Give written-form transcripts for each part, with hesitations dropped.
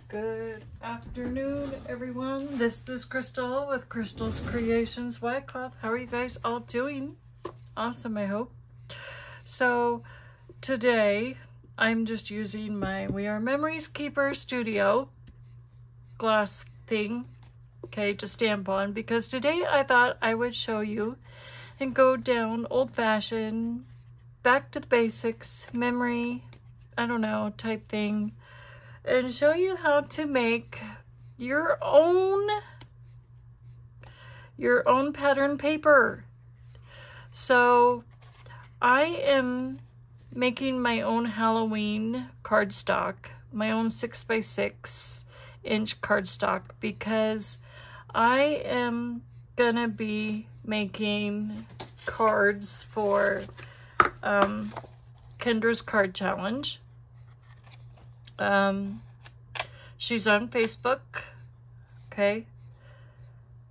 Good afternoon, everyone. This is Crystal with Crystal's Creations White Cloth. How are you guys all doing? Awesome, I hope. So today I'm just using my We Are Memories Keeper Studio glass thing, okay, to stamp on, because today I thought I would show you and go down old-fashioned, back to the basics, memory, I don't know, type thing, and show you how to make your own pattern paper. So I am making my own Halloween cardstock, my own 6x6 inch cardstock, because I am gonna be making cards for Kendra's Card Challenge. She's on Facebook, okay?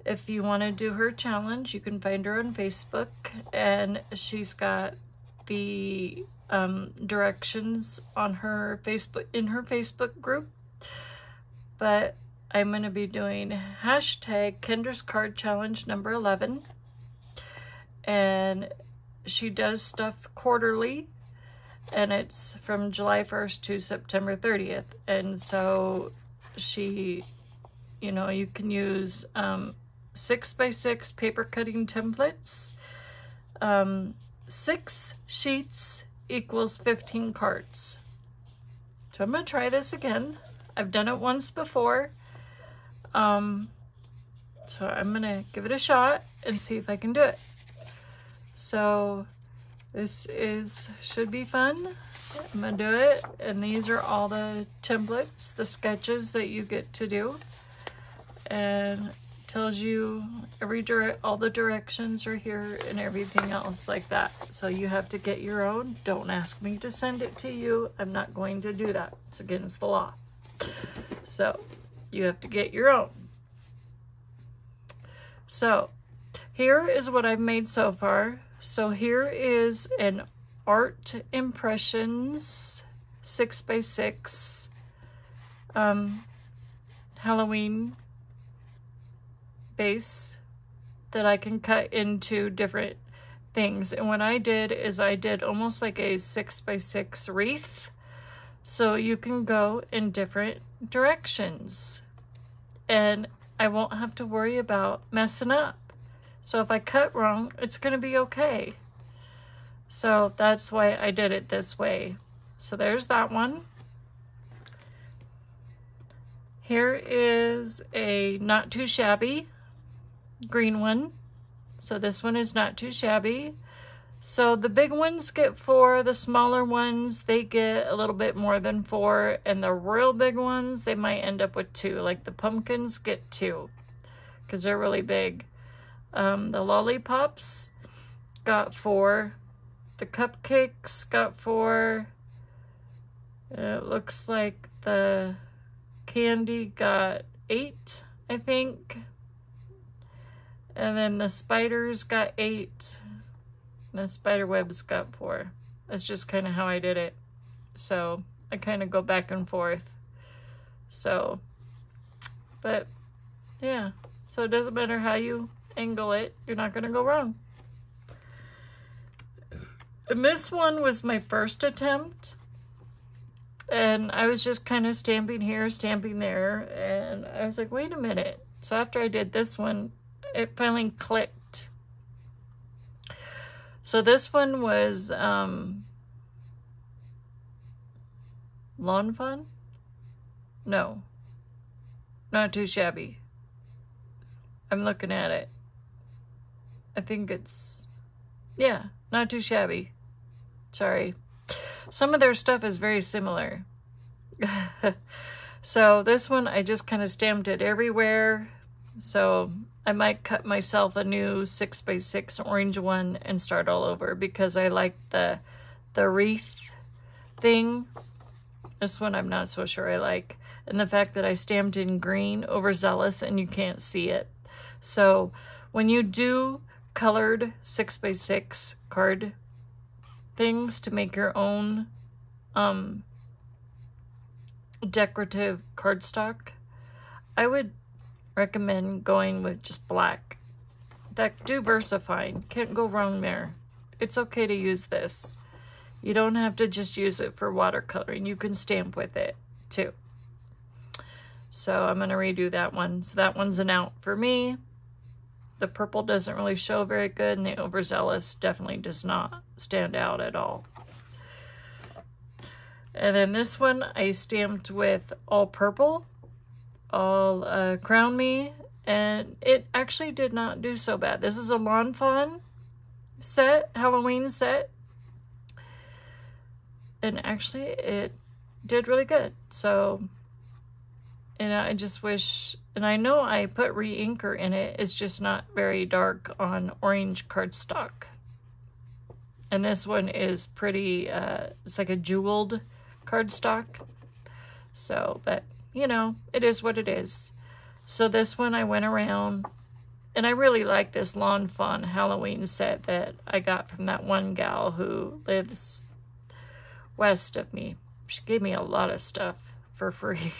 If you want to do her challenge, you can find her on Facebook, and she's got the directions on her Facebook, in her Facebook group. But I'm going to be doing hashtag Kendra's Card Challenge number 11, and she does stuff quarterly. And it's from July 1st to September 30th. And so she, you know, you can use 6x6 paper cutting templates. 6 sheets equals 15 cards. So I'm going to try this again. I've done it once before. So I'm going to give it a shot and see if I can do it. So this should be fun. I'm gonna do it, and these are all the templates, the sketches that you get to do, and tells you all the directions are here and everything else like that. So you have to get your own. Don't ask me to send it to you. I'm not going to do that. It's against the law. So you have to get your own. So here is what I've made so far. So here is an Art Impressions 6x6 Halloween base that I can cut into different things. And what I did is I did almost like a 6x6 wreath. So you can go in different directions. And I won't have to worry about messing up. So if I cut wrong, it's going to be okay. So that's why I did it this way. So there's that one. Here is a not too shabby green one. So this one is not too shabby. So the big ones get 4, the smaller ones, they get a little bit more than 4, and the real big ones, they might end up with 2. Like the pumpkins get 2 because they're really big. The lollipops got 4. The cupcakes got 4. It looks like the candy got 8, I think. And then the spiders got 8. And the spider webs got 4. That's just kind of how I did it. So I kind of go back and forth. So, but yeah. So it doesn't matter how you angle it, you're not going to go wrong. And this one was my first attempt, and I was just kind of stamping here, stamping there, and I was like, wait a minute. So after I did this one, it finally clicked. So this one was Lawn Fun? No, not too shabby. I'm looking at it. I think it's, yeah, not too shabby. Sorry. Some of their stuff is very similar. So this one, I just kind of stamped it everywhere. So I might cut myself a new 6x6 orange one and start all over, because I like the wreath thing. This one I'm not so sure I like. And the fact that I stamped in green, overzealous, and you can't see it. So when you do colored 6x6 card things to make your own decorative cardstock, I would recommend going with just black. That do VersaFine. Can't go wrong there. It's okay to use this. You don't have to just use it for watercoloring. You can stamp with it too. So I'm going to redo that one. So that one's an out for me. The purple doesn't really show very good, and the Overzealous definitely does not stand out at all. And then this one I stamped with all purple, all Crown Me, and it actually did not do so bad. This is a Lawn Fawn set, Halloween set, and actually it did really good. So, and I just wish, and I know I put re-inker in it, it's just not very dark on orange cardstock. And this one is pretty, it's like a jeweled cardstock. So, but, you know, it is what it is. So this one I went around, and I really like this Lawn Fawn Halloween set that I got from that one gal who lives west of me. She gave me a lot of stuff for free,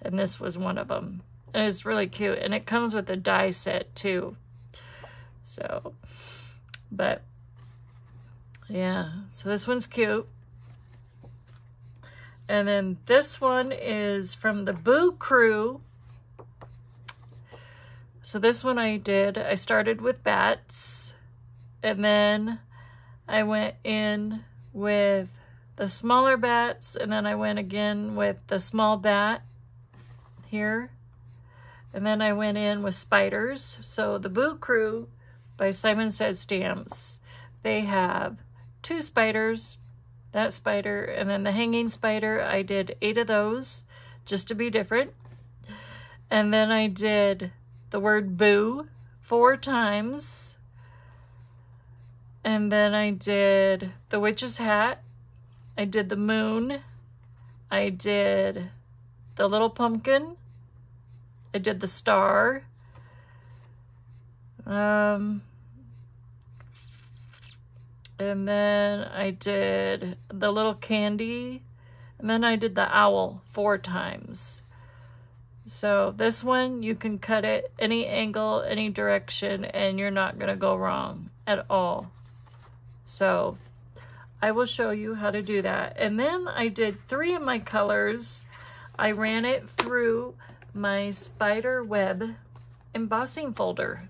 and this was one of them. And it's really cute, and it comes with a die set too. So, but yeah, so this one's cute. And then this one is from the Boo Crew. So this one I started with bats, and then I went in with the smaller bats, and then I went again with the small bat here, and then I went in with spiders. So the Boo Crew by Simon Says Stamps, they have 2 spiders, that spider, and then the hanging spider. I did 8 of those just to be different. And then I did the word boo 4 times. And then I did the witch's hat. I did the moon. I did the little pumpkin. I did the star. And then I did the little candy. And then I did the owl 4 times. So this one, you can cut it any angle, any direction, and you're not going to go wrong at all. So I will show you how to do that. And then I did 3 of my colors. I ran it through my spider web embossing folder.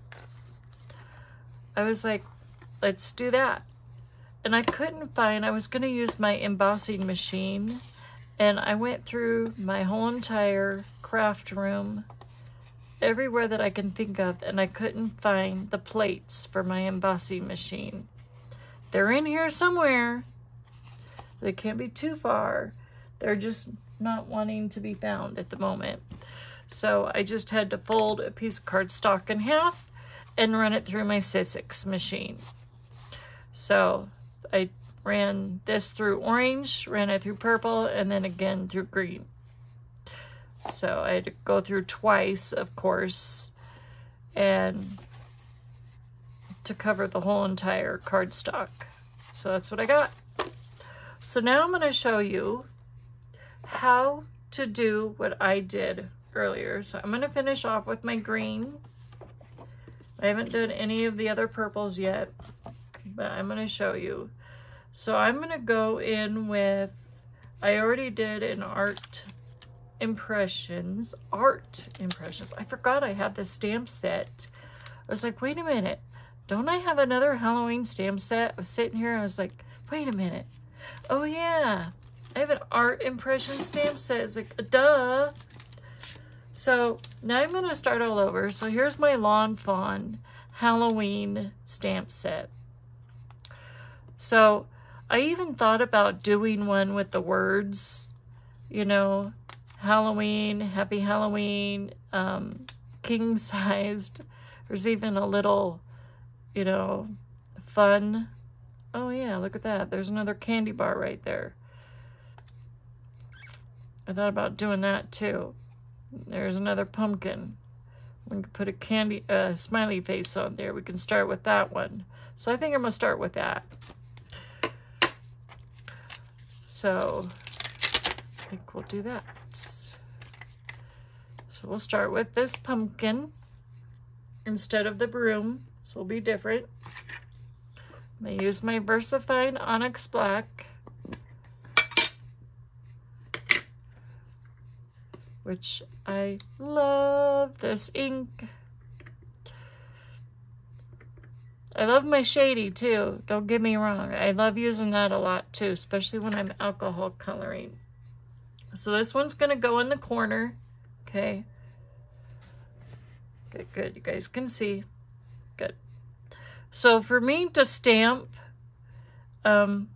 I was like, let's do that. And I couldn't find, I was going to use my embossing machine, and I went through my whole entire craft room, everywhere that I can think of, and I couldn't find the plates for my embossing machine. They're in here somewhere. They can't be too far. They're just not wanting to be found at the moment. So I just had to fold a piece of cardstock in half and run it through my Sizzix machine. So I ran this through orange, ran it through purple, and then again through green. So I had to go through twice, of course, and to cover the whole entire cardstock. So that's what I got. So now I'm going to show you how to do what I did earlier. So I'm going to finish off with my green. I haven't done any of the other purples yet, but I'm going to show you. So I'm going to go in with, I already did an art impressions. I forgot I had this stamp set. I was like, wait a minute. Don't I have another Halloween stamp set? I was sitting here, I was like, wait a minute. Oh yeah, I have an art impression stamp set. It's like, duh. So now I'm going to start all over. So here's my Lawn Fawn Halloween stamp set. So I even thought about doing one with the words, you know, Halloween, Happy Halloween, king-sized. There's even a little, you know, fun. Oh yeah, look at that. There's another candy bar right there. I thought about doing that too. There's another pumpkin. We can put a candy, smiley face on there. We can start with that one. So I think I'm gonna start with that. So I think we'll do that. So we'll start with this pumpkin instead of the broom. This will be different. I'm going to use my VersaFine Onyx Black, which I love this ink. I love my shady too, don't get me wrong. I love using that a lot too, especially when I'm alcohol coloring. So this one's gonna go in the corner, okay? Good, good, you guys can see. Good. So for me to stamp on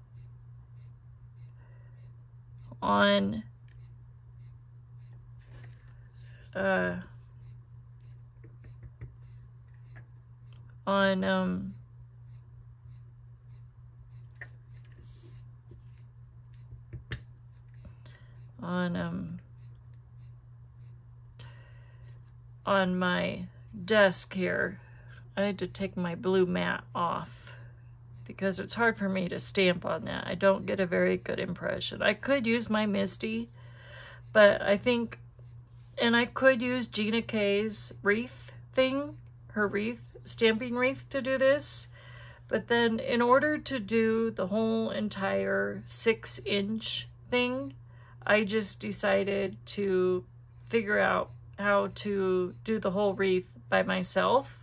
on my desk here, I had to take my blue mat off because it's hard for me to stamp on that. I don't get a very good impression. I could use my Misty, but I think, and I could use Gina K's wreath thing, her wreath, stamping wreath to do this. But then in order to do the whole entire 6-inch thing, I just decided to figure out how to do the whole wreath by myself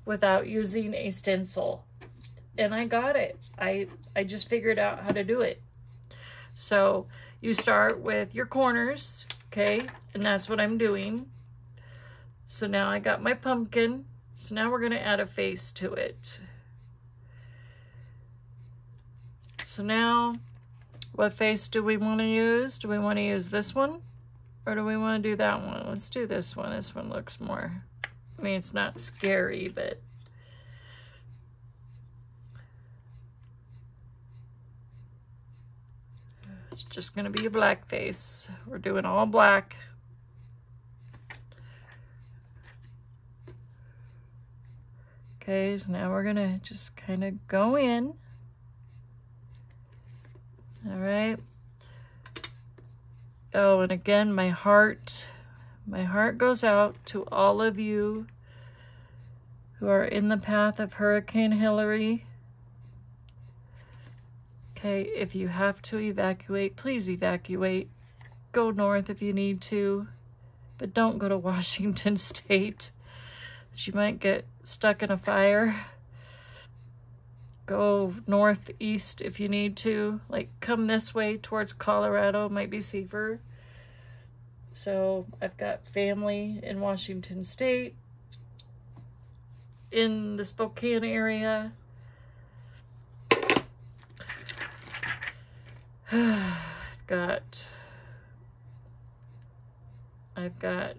without using a stencil. And I got it. I just figured out how to do it. So you start with your corners, okay? And that's what I'm doing. So now I got my pumpkin. So now we're gonna add a face to it. So now, what face do we want to use? Do we want to use this one? Or do we want to do that one? Let's do this one. This one looks more, I mean, it's not scary, but it's just going to be a black face. We're doing all black. Okay, so now we're going to just kind of go in. All right. Oh, and again, my heart goes out to all of you who are in the path of Hurricane Hilary. Okay, if you have to evacuate, please evacuate. Go north if you need to, but don't go to Washington State. You might get stuck in a fire. Go northeast if you need to. Like, come this way towards Colorado, might be safer. So I've got family in Washington State, in the Spokane area. I've got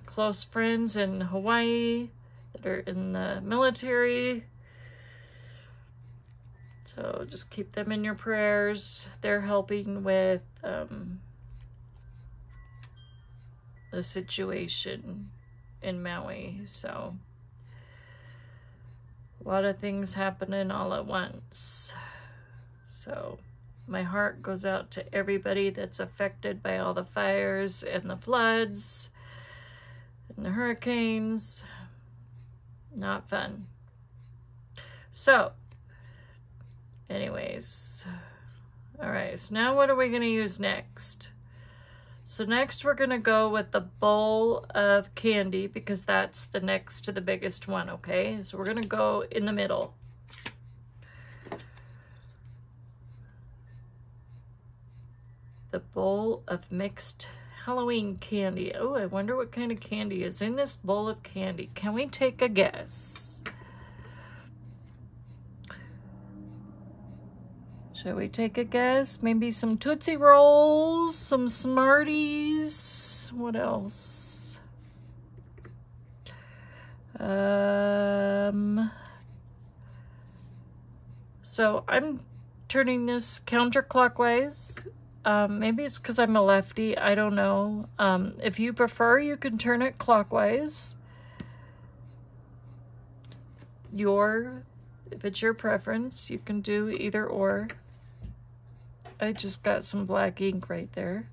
close friends in Hawaii that are in the military. So just keep them in your prayers. They're helping with the situation in Maui. So a lot of things happening all at once. So my heart goes out to everybody that's affected by all the fires and the floods and the hurricanes. Not fun. So anyways, all right, so now what are we going to use next? So next we're going to go with the bowl of candy because that's the next to the biggest one, okay? So we're going to go in the middle. The bowl of mixed Halloween candy. Oh, I wonder what kind of candy is in this bowl of candy. Can we take a guess? Shall we take a guess? Maybe some Tootsie Rolls, some Smarties. What else? So I'm turning this counterclockwise. Maybe it's because I'm a lefty. I don't know. If you prefer, you can turn it clockwise. If it's your preference, you can do either or. I just got some black ink right there.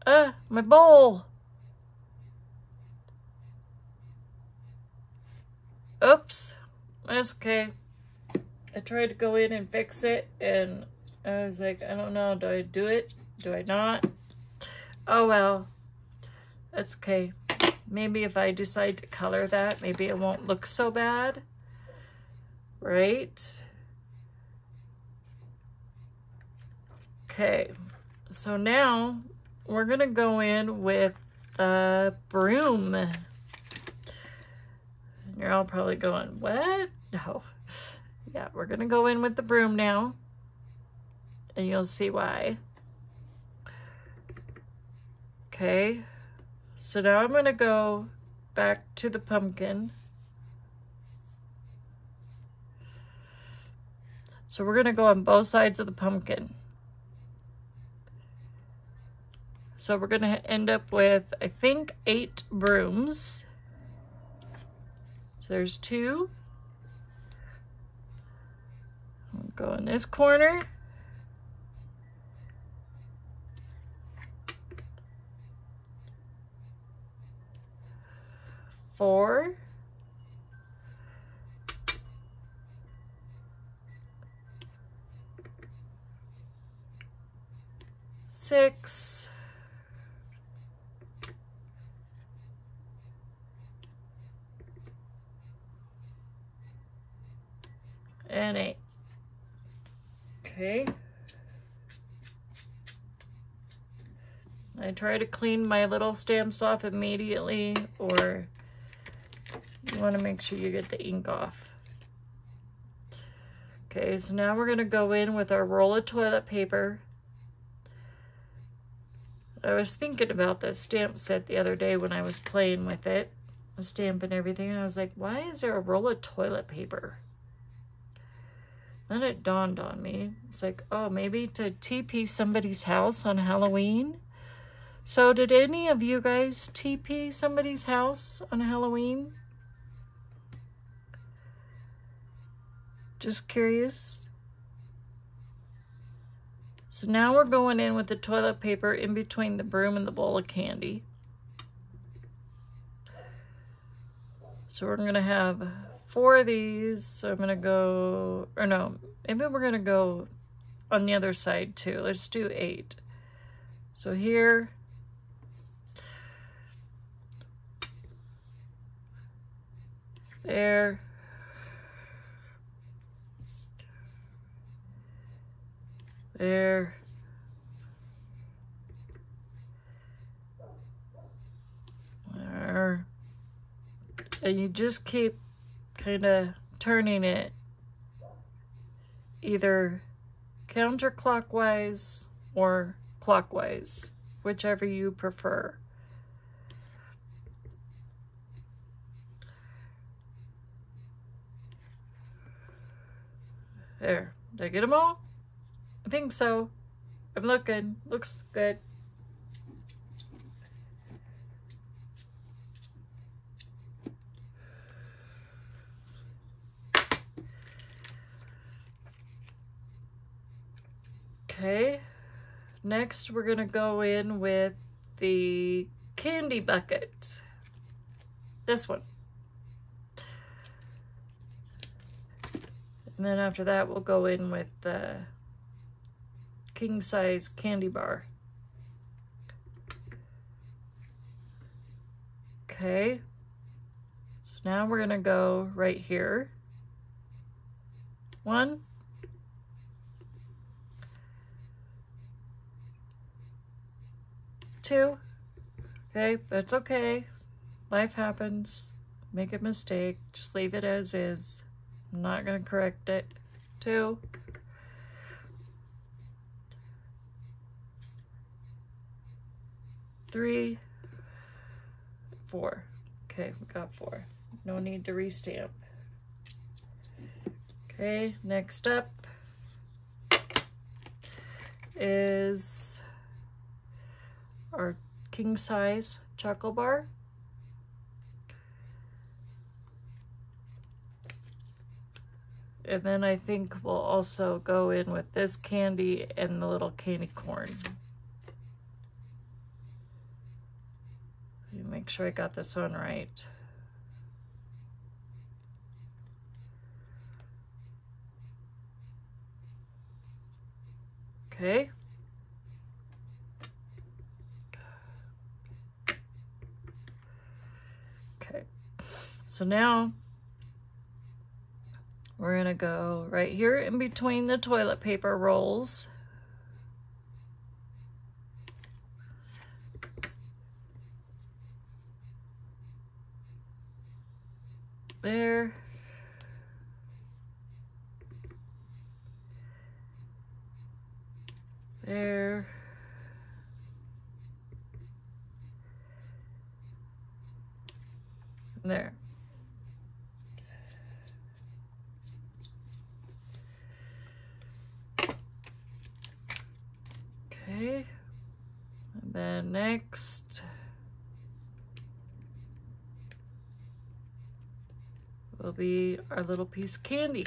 My bowl. Oops. That's okay. I tried to go in and fix it, and I was like, I don't know. Do I do it? Do I not? Oh, well. That's okay. Maybe if I decide to color that, maybe it won't look so bad. Right? Okay. So now we're going to go in with the broom. And you're all probably going, what? No. Yeah, we're going to go in with the broom now. And you'll see why. Okay. So now I'm going to go back to the pumpkin. So we're going to go on both sides of the pumpkin. So we're going to end up with, I think, 8 brooms. So there's 2. I'll go in this corner. 4. 6. And 8. Okay. I try to clean my little stamps off immediately, or you want to make sure you get the ink off. Okay, so now we're going to go in with our roll of toilet paper. I was thinking about the stamp set the other day when I was playing with it, the stamp and everything, and I was like, why is there a roll of toilet paper? Then it dawned on me. It's like, oh, maybe to TP somebody's house on Halloween? So did any of you guys TP somebody's house on Halloween? Just curious. So now we're going in with the toilet paper in between the broom and the bowl of candy. So we're going to have 4 of these. So I'm going to go, or no, maybe we're going to go on the other side too. Let's do 8. So here. There. There. There. And you just keep kind of turning it either counterclockwise or clockwise, whichever you prefer. There. Did I get them all? I think so. I'm looking. Looks good. Okay. Next, we're going to go in with the candy bucket. This one. And then after that, we'll go in with the king size candy bar. Okay. So now we're going to go right here. 1. 2. Okay, that's okay. Life happens. Make a mistake. Just leave it as is. I'm not going to correct it. 2. 3. 4. Okay, we got 4. No need to restamp. Okay, next up is our king size chocolate bar. And then I think we'll also go in with this candy and the little candy corn. Make sure I got this one right. Okay. Okay. So now we're gonna go right here in between the toilet paper rolls. There. There. There. Okay. And then next will be our little piece of candy.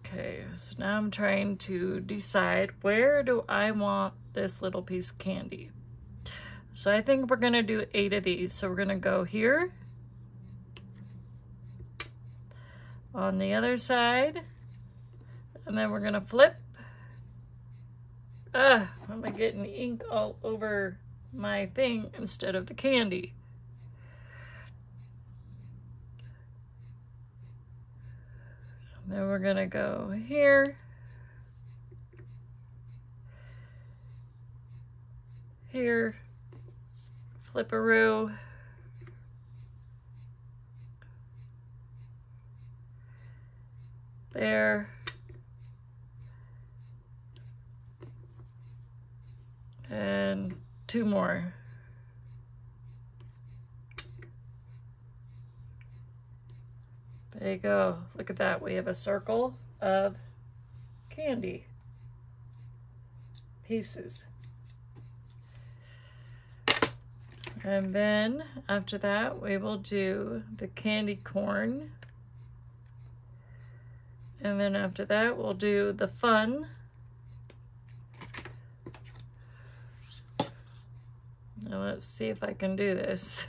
Okay, so now I'm trying to decide where do I want this little piece of candy. So I think we're gonna do 8 of these. So we're gonna go here, on the other side, and then we're gonna flip. Am I getting ink all over my thing instead of the candy? Then we're gonna go here, here, flipperoo, there, and 2 more. There you go. Look at that. We have a circle of candy pieces. And then after that, we will do the candy corn. And then after that, we'll do the fun. Now let's see if I can do this.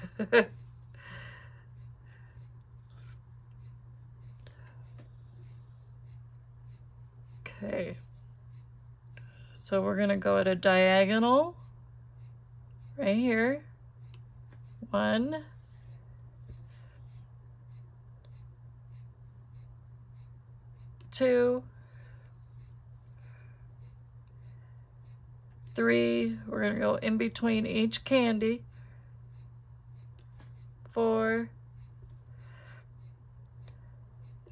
Okay, so we're gonna go at a diagonal right here. 1, 2, 3. We're gonna go in between each candy. 4,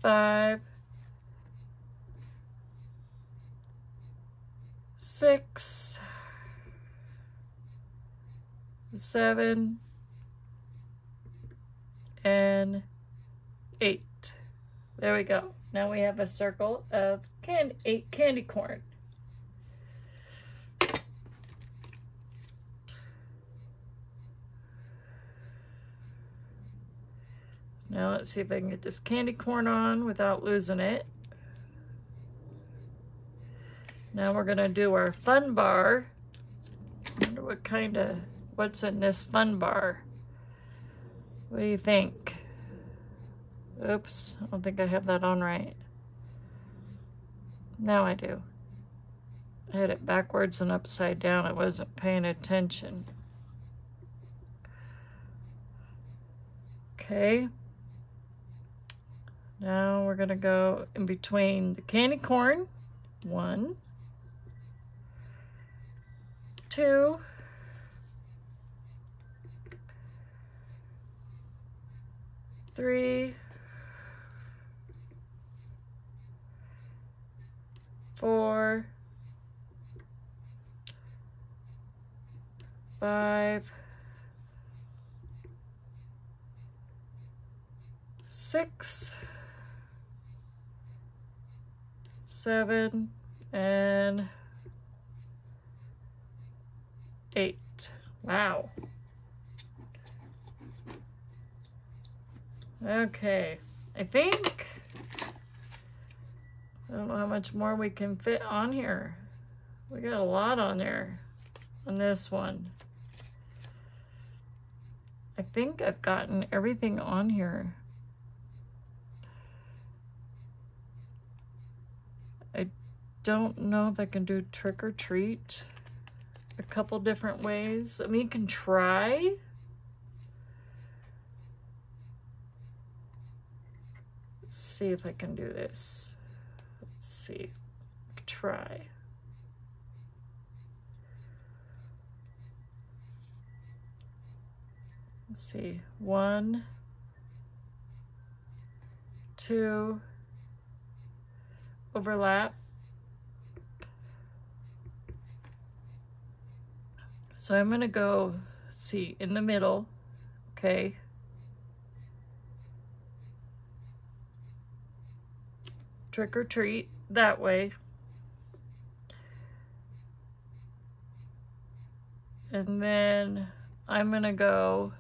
5, 6, 7, and 8. There we go. Now we have a circle of 8 candy corn. Now let's see if I can get this candy corn on without losing it. Now we're gonna do our fun bar. I wonder what's in this fun bar. What do you think? Oops, I don't think I have that on right. Now I do. I had it backwards and upside down. I wasn't paying attention. Okay. Now we're gonna go in between the candy corn. 1, 2, 3, 4, 5, 6, 7, and 8. Wow. Okay, I think I don't know how much more we can fit on here. We got a lot on there on this one. I think I've gotten everything on here. I don't know if I can do trick or treat a couple different ways. I mean, you can try. Let's see if I can do this. Let's see. Try. Let's see. 1, 2, overlap. So I'm gonna go, let's see, in the middle, okay. Trick or treat that way. And then I'm gonna go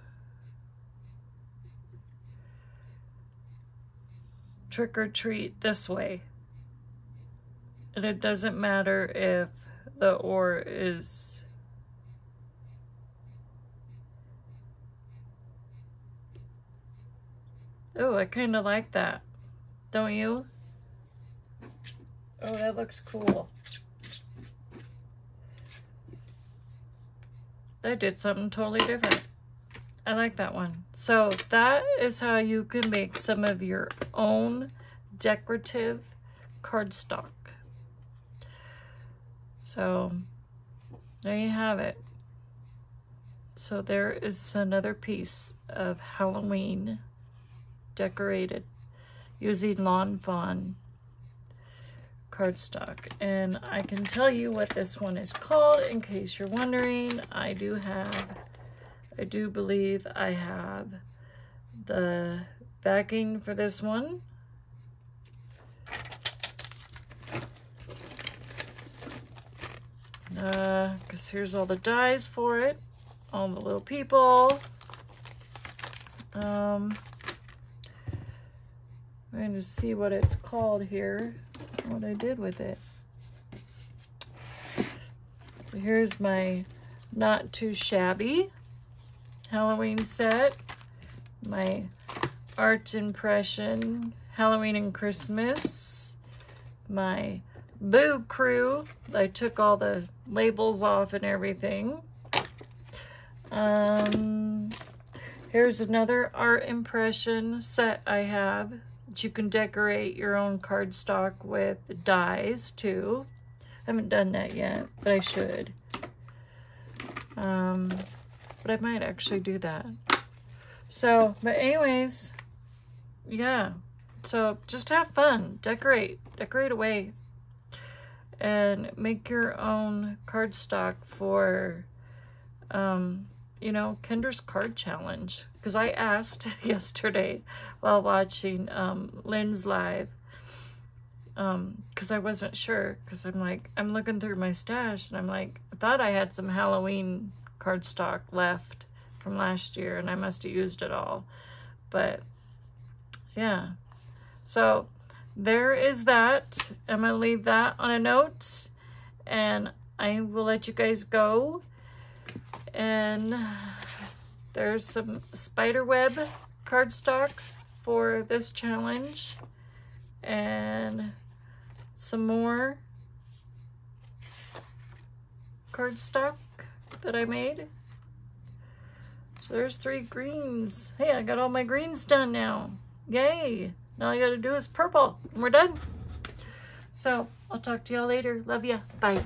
trick or treat this way. And it doesn't matter if the or is oh, I kind of like that, don't you? Oh, that looks cool. I did something totally different. I like that one. So that is how you can make some of your own decorative cardstock. So there you have it. So there is another piece of Halloween decorated using Lawn Fawn cardstock. And I can tell you what this one is called in case you're wondering. I do believe I have the backing for this one. Because here's all the dies for it, all the little people. I'm going to see what it's called here, what I did with it. So here's my Not Too Shabby Halloween set, my Art Impression Halloween and Christmas, my Boo Crew. I took all the labels off and everything. Here's another Art Impression set I have that you can decorate your own cardstock with dies too. I haven't done that yet, but I should. But I might actually do that. So, but anyways, yeah. So just have fun, decorate away, and make your own cardstock for, you know, Kinder's Card Challenge. Because I asked yesterday while watching Lynn's live, because I wasn't sure, because I'm looking through my stash, and I'm like, I thought I had some Halloween cardstock left from last year, and I must have used it all. But yeah, so there is that. I'm gonna leave that on a note, and I will let you guys go. And there's some spiderweb cardstock for this challenge, and some more cardstock that I made. So there's 3 greens. Hey, I got all my greens done now. Yay! Now all I gotta do is purple, and we're done. So I'll talk to y'all later. Love ya. Bye.